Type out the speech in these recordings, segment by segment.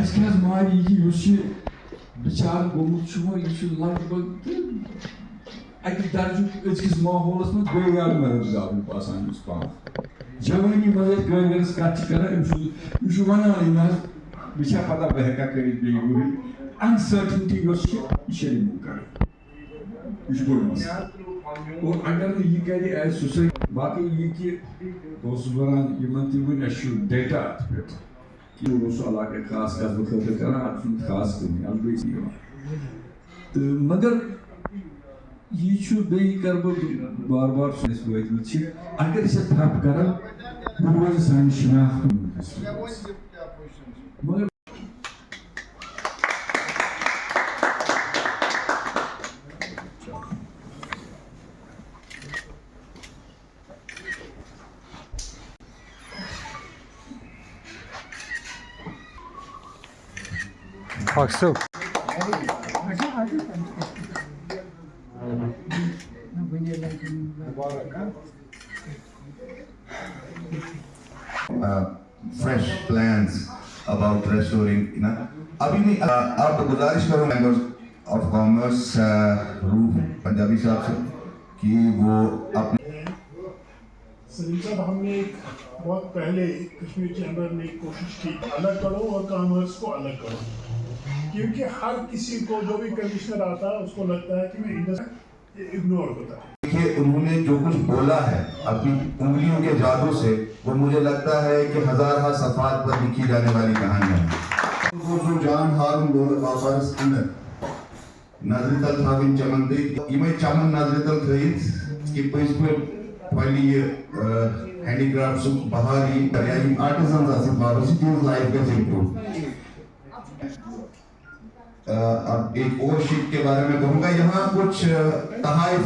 اس کے ماری یہ بچار گومت یہ لگ بھگ اکہ درجہ ازکس ماحولس من گویار مرد گاؤں باسان اس پان جوانی مزید گویارس کت کران یہ ونان بچا پتہ بہ ہیکا کرت بیٚیہِ وٕہٕرۍ انسرٹنٹی یۄس چھِ یہِ چھِ رِموٗو کَرٕنۍ یہ بوٚڑ مسلہٕ اور اگر نہٕ یہِ کَرِ ایز سوسایٹی باقٕے یہِ کہِ بہٕ اوسُس وَنان یِمن تہِ وٕنۍ اَسہِ چھُ ڈیٹا اَتھ پٮ۪ٹھ کہِ سُہ علاقہٕ خاص قصبہٕ خٲطرٕ کران اَتھ چھُنہٕ خاص کٕہٕنۍ البتہ یِوان تہٕ مگر یہ چھُ بیٚیہِ کَرٕ بہٕ بار بار سُہ أسۍ وٲتمٕتۍ چھِ اگر أسۍ اَتھ تھپھ کرو بہٕ روزٕ سانہِ شناخت مگر Aksu. Fresh plans about restoring, you know. अभी नहीं आप तो गुजारिश करो members of commerce रूप पंजाबी साहब से कि वो अपने सलीम साहब हमने एक बहुत पहले कश्मीर चैम्बर ने एक कोशिश की अलग करो और कॉमर्स को अलग करो क्योंकि हर किसी को जो भी कमिश्नर आता है उसको लगता है कि मैं इंडस्ट्री इग्नोर होता है। देखिए उन्होंने जो कुछ बोला है अपनी उंगलियों के जादू से वो मुझे लगता है कि हजार सफात पर लिखी जाने वाली कहानी है। वो जो जान हारून बोल आसार स्किनर नजरितल थाविन चमनदे इमे चमन नजरितल थयित कि पइस पे वाली हैंडीक्राफ्ट्स बहारी यानी आर्टिजन्स आसन बारो सिटीज लाइफ का इम्प्रूव। अब एक और शीट के बारे में कहूँगा यहाँ कुछ तहाइफ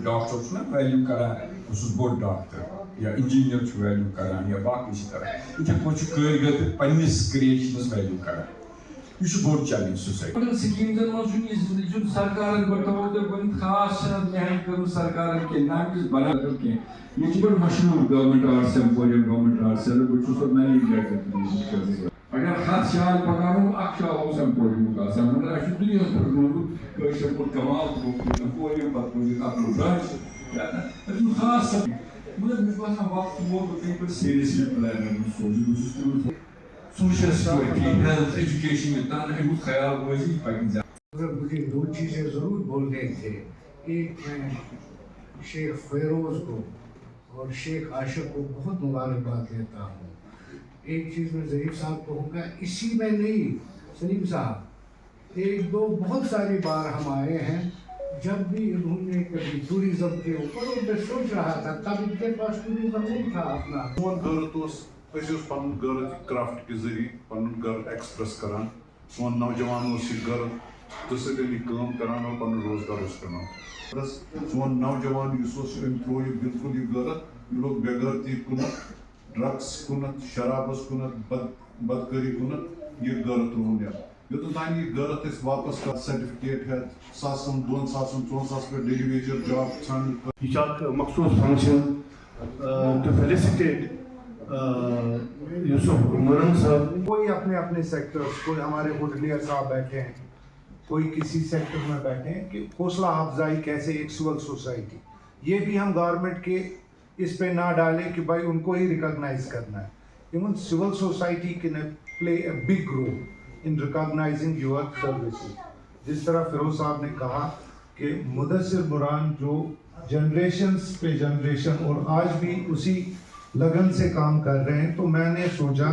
डॉक्टर छुना वैल्यू करान बस बोड़ डॉक्टर या इंजीनियर छु वैल्यू करान या बाकी करान इथे कुछ कारीगर ते पन्निस क्रिएशनस वैल्यू करान यह बोड़ चैलेंज सोसाइटी अगर स्कीम्स मज सरकार बतौर खास मेहनत कर सरकार के नाम किस बना के ये बड़ मशहूर government arts emporium government arts बस मैनेज डायरेक्टर अगर हाथ शाल पकानो अक्शा हाउस एम्पोरियम का मगर अश दुनिया पर कमाल एम्पोरियम पर ब्रांच खास मगर मे बसान वक्त वो सीरियसली प्लान सोच सोशल सिक्योरिटी हेल्थ एजुकेशन में तान अमुक ख्याल वजी पकन अगर मुझे दो चीज़ें ज़रूर बोलने थे, एक मैं शेख फेरोज़ को और शेख आशिक को बहुत मुबारकबाद देता हूँ। एक चीज़ मैं ज़रीफ साहब को कहूँगा, इसी में नहीं सलीम साहब एक दो बहुत सारी बार हम आए हैं जब भी उन्होंने कभी टूरिज़्म के ऊपर और मैं सोच रहा था तब इनके पास टूरिज़्म नहीं था अपना पन गर क्राफ्ट के जरिए पन गर एक्सप्रेस करान सोन नौजवान गर तसली काम करान और पन रोजगार करान सोन नौजवान त्रो बिल्कुल यह गर यह लोग बेगरती कुनत ड्रग्स कुनत शराबस कुनत बदकारी कुनत यह गर त्रोन योतान यह गर वापस कर सर्टिफिकेट है 2,000 पे डेली वेजर जॉब छान यह मखसूस फंक्शन टू फेलिसिटेट यूसुफ उमरन साहब। कोई अपने अपने सेक्टर्स, कोई हमारे होटलियर साहब बैठे हैं, कोई किसी सेक्टर में बैठे हैं कि हौसला अफजाई कैसे एक सिविल सोसाइटी, ये भी हम गवर्नमेंट के इस पे ना डालें कि भाई उनको ही रिकॉग्नाइज करना है। Even civil society can play a big role in recognizing your services. जिस तरह फिरोज साहब ने कहा कि मुदस्सिर बुरहान जो जनरेशन्स पे जनरेशन और आज भी उसी लगन से काम कर रहे हैं, तो मैंने सोचा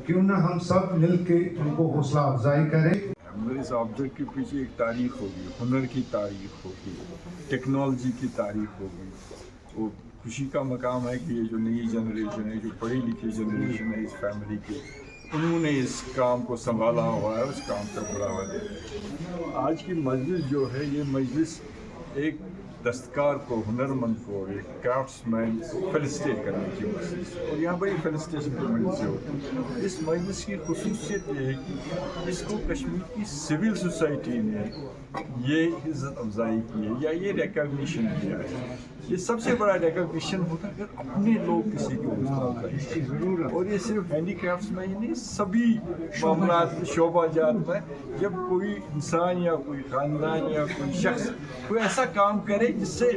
क्यों ना हम सब मिल के उनको हौसला अफजाई करें। मेरे इस ऑब्जेक्ट के पीछे एक तारीख होगी, हुनर की तारीख होगी, टेक्नोलॉजी की तारीख होगी। वो खुशी का मकाम है कि ये जो नई जनरेशन है, जो पढ़ी लिखी जनरेशन है इस फैमिली की, उन्होंने इस काम को संभाला हुआ है, उस काम का बढ़ावा दे। आज की मजलिस जो है ये मजलिस एक दस्तकार को, हुनरमंद को, एक क्राफ्ट्समैन फेलिसिटेट करने की मजलिस, और यहाँ बड़ी फेलिसिटेशन की मजलिस होती है। इस मजलिस की खुसूसियत ये है कि इसको कश्मीर की सिविल सोसाइटी ने ये इज़्ज़त अफजाई की है या ये रिकॉग्निशन किया है। ये सबसे बड़ा रिकॉग्निशन होता है अगर अपने लोग किसी को उसका और ये सिर्फ हैंडीक्राफ्ट्स में ही नहीं, सभी मामला शोबाजात में जब कोई इंसान या कोई ख़ानदान या कोई शख्स कोई ऐसा काम करे जिससे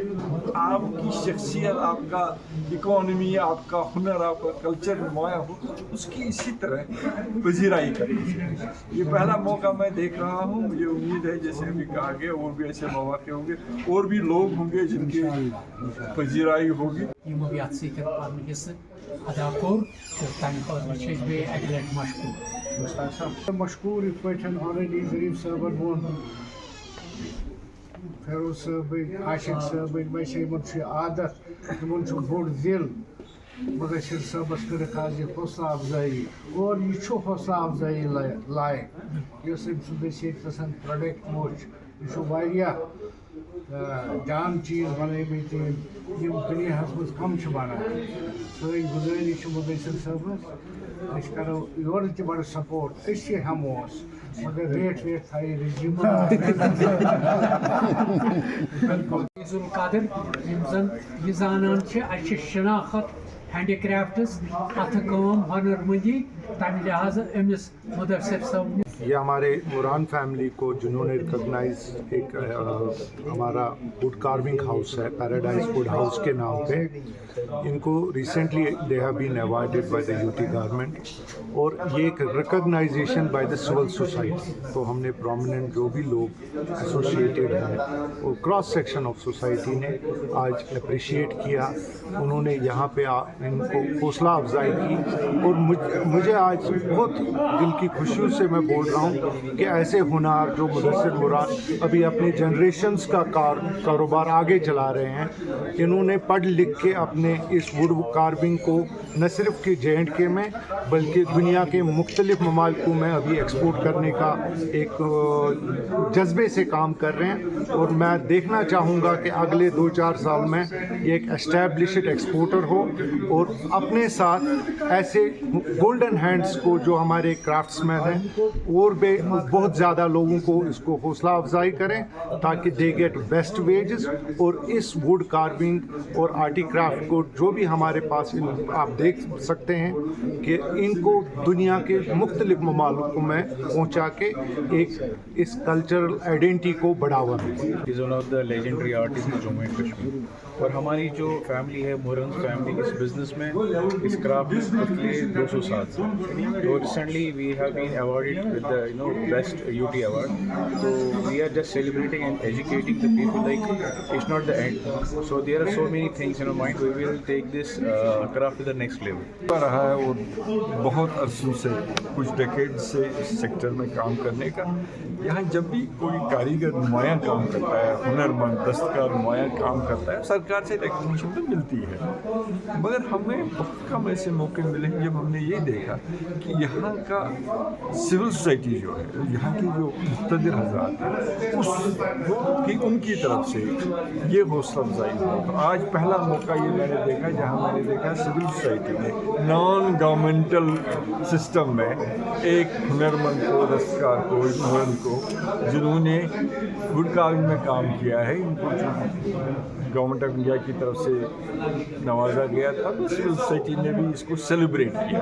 आपकी शख्सियत, आपका इकोनॉमी, आपका हुनर, आपका कल्चर नुमाया हो, उसकी इसी तरह पजीराई करनी चाहिए। ये पहला मौका मैं देख रहा हूँ, मुझे उम्मीद है जैसे अभी कहा गया और भी ऐसे मौके होंगे और भी लोग होंगे जिनकी पजीराई होगी। यमो यथ सतन पन हिस्से अदा कोर तो तम खतर बे अगलेट मशकूर मशकूर इत पे ऑलरेडी जरीफ साहब वोन फेरोज साहब आशिक साहब मे आदत इन बोड़ दिल मुदशिर साहबस कर आज यह हौसला अफजाई और यह हौसला अफजाई लायक इस प्रोडक्ट वोच यह जान चीज़ बनमत दुनिया मज कम बनान सी गुजारिश मुदशिर साहबस करो योर बड़ सपोर्ट हमो मगर रेट थाई रिज्यूम कादिर यह जानान शनाख्त हैंडीक्राफ्ट्स अथ काम हनरमंदी तम लिहाज अमिस मुदस्सिर साहब ये हमारे मुरान फैमिली को जिन्होंने रिकॉग्नाइज एक हमारा वुड कार्विंग हाउस है पैराडाइज वुड हाउस के नाम पे, इनको recently they have been awarded by the UT government और ये एक recognition by the civil society. तो हमने प्रोमिनेंट जो भी लोग एसोसिएटेड हैं और क्रॉस सेक्शन ऑफ सोसाइटी ने आज अप्रिशिएट किया, उन्होंने यहाँ पे इनको हौसला अफजाई की और मुझे आज बहुत दिल की खुशी से मैं बोल रहा हूँ कि ऐसे हुनर जो मुदस्सिर मुरान अभी अपने जनरेशन्स का कारोबार आगे चला रहे हैं, इन्होंने पढ़ लिख के अपने इस वुड कार्विंग को न सिर्फ कि JNK में बल्कि दुनिया के मुख्तलिफ ममालिकों में अभी एक्सपोर्ट करने का एक जज्बे से काम कर रहे हैं। और मैं देखना चाहूँगा कि अगले 2-4 साल में ये एक एस्टैब्लिश्ड एक्सपोर्टर हो और अपने साथ ऐसे गोल्डन हैंड्स को जो हमारे क्राफ्ट्समैन हैं और भी बहुत ज़्यादा लोगों को इसको हौसला अफजाई करें ताकि दे गेट बेस्ट वेजेस। और इस वुड कार्विंग और आर्टी क्राफ्ट को जो भी हमारे पास आप देख सकते हैं कि इनको दुनिया के मुख्तलिफ ममालिकों में पहुंचा के एक इस कल्चरल आइडेंटिटी को बढ़ावा दें। Is one of the legendary artist in Jammu and Kashmir और हमारी जो फैमिली है मुरन फैमिली इस बिज़नेस में इस क्राफ्ट में पिछले 200 साल से। तो recently we have been awarded with the best UT award, so we are just celebrating and educating the people like it's not the end, so there are so many things in our mind, we will take this craft to the next level। रहा है और बहुत अरसों से कुछ decade से इस sector में काम करने का, यहाँ जब भी कोई कारीगर नुमाया काम करता है, हुनरमंद दस्तकार नुमाया काम करता है, सरकार से रिकॉग्निशन तो मिलती है, मगर हमें बहुत कम ऐसे मौके मिले जब हमने ये देखा कि यहाँ का सिविल सोसाइटी जो है, यहाँ की जो मुख्तदिर हज़रात हैं उनकी तरफ से ये हौसला अफजाई हुआ। तो आज पहला मौका ये मैंने देखा जहाँ मैंने देखा सिविल सोसाइटी ने नॉन गवर्नमेंटल सिस्टम में एक हुनरमंद को, दस्तकार को, एक मुरन को जिन्होंने वुड कार्विंग में काम किया है, इनको गवर्नमेंट ऑफ इंडिया की तरफ से नवाजा गया था, तो सिविल सोसाइटी ने भी इसको सेलिब्रेट किया।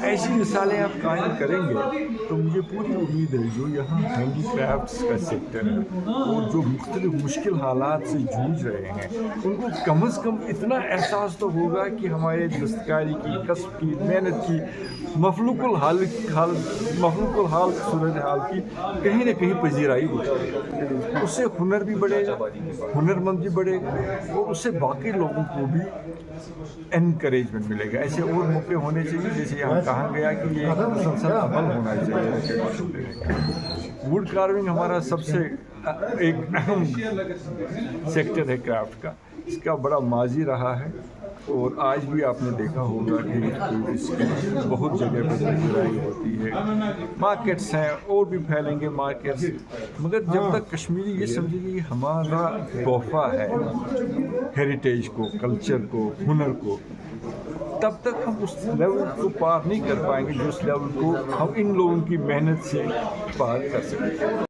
ऐसी मिसालें आप कायम करेंगे तो मुझे पूरी उम्मीद है जो यहाँ हैंडीक्राफ्ट्स का सेक्टर है और जो मुख्तलिफ मुश्किल हालात से जूझ रहे हैं उनको कम से कम इतना एहसास तो होगा कि हमारे दस्तकारी की, कसब की, मेहनत की मफलूकुल हाल सूरत हाल की कहीं ना कहीं पजीराई होगी। उससे हुनर भी बढ़ेगा, हुनरमंद भी बढ़ेगा और उससे बाकी लोगों को भी एनकरेजमेंट मिलेगा। ऐसे और मौके होने चाहिए, जैसे यहाँ कहा गया कि ये मुसलसल अमल होना चाहिए। वुड कार्विंग हमारा सबसे एक अहम सेक्टर है क्राफ्ट का, इसका बड़ा माजी रहा है और आज भी आपने देखा होगा कि इसकी बहुत जगह पर पजीराई होती है, मार्केट्स हैं और भी फैलेंगे मार्केट्स, मगर जब तक कश्मीरी ये समझेंगे कि हमारा तोहफा है हेरिटेज को, कल्चर को, हुनर को, तब तक हम उस लेवल को पार नहीं कर पाएंगे जिस लेवल को हम इन लोगों की मेहनत से पार कर सकें।